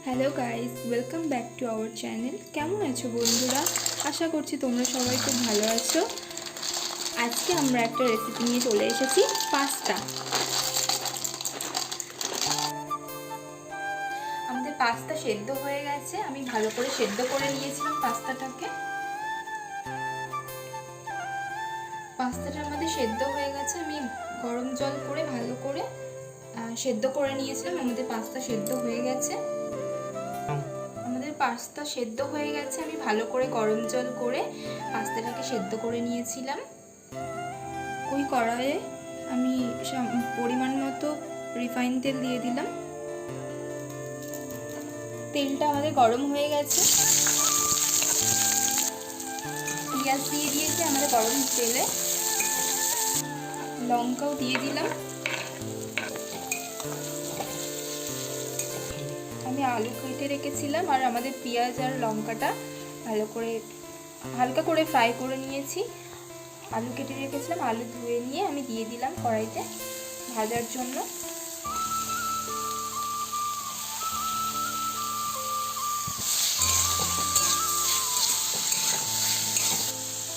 Hello guys, welcome back to our channel. কেমন আছো বন্ধুরা? আশা করছি তোমরা সবাই খুব ভালো আছো। আজকে আমরা একটা রেসিপি নিয়ে চলে এসেছি, পাস্তা। আমাদের পাস্তা সেদ্ধ হয়ে গেছে। আমি ভালো করে সেদ্ধ করে নিয়েছিলাম পাস্তাটাকে। পাস্তাটা আমাদের সেদ্ধ হয়ে গেছে। আমি গরম জল করে ভালো করে সেদ্ধ করে নিয়েছিলাম। আমাদের পাস্তা সেদ্ধ হয়ে গেছে। পাস্তা সেদ্ধ হয়ে গেছে। আমি ভালো করে গরম জল করে পাস্তাটাকে সেদ্ধ করে নিয়েছিলাম। ওই কড়াইয়ে আমি পরিমাণ মতো রিফাইন তেল দিয়ে দিলাম। তেলটা আমাদের গরম হয়ে গেছে। পেঁয়াজ দিয়ে দিয়েছি আমাদের গরম তেলে। লঙ্কাও দিয়ে দিলাম। আমি আলু কেটে রেখেছিলাম আর আমাদের পেঁয়াজ আর লঙ্কাটা ভালো করে হালকা করে ফ্রাই করে নিয়েছি। আলু কেটে রেখেছিলাম, আলু ধুয়ে নিয়ে আমি দিয়ে দিলাম কড়াইতে ভাজার জন্য।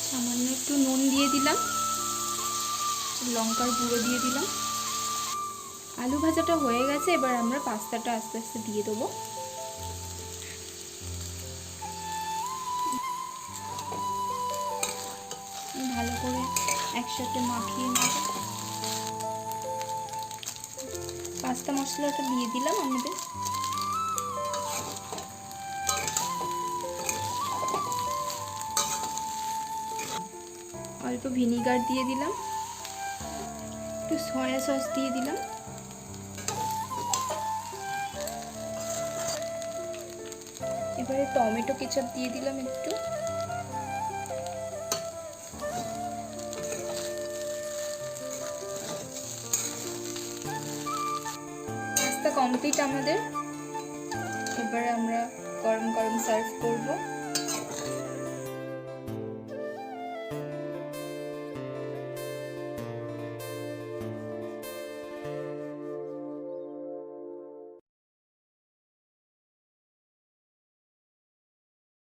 সামান্য একটু নুন দিয়ে দিলাম, লঙ্কার গুঁড়ো দিয়ে দিলাম। আলু ভাজাটা হয়ে গেছে। এবার আমরা পাস্তাটা আস্তে আস্তে দিয়ে দেবো। ভালো করে একসাথে মাখিয়ে নেব। পাস্তা মশলাটা দিয়ে দিলাম আমাদের। অল্প ভিনিগার দিয়ে দিলাম, একটু সয়া সস দিয়ে দিলাম। এবারে টমেটো কেচাপ দিয়ে দিলাম একটু। পাস্তা কমপ্লিট আমাদের। এবারে আমরা গরম গরম সার্ভ করব।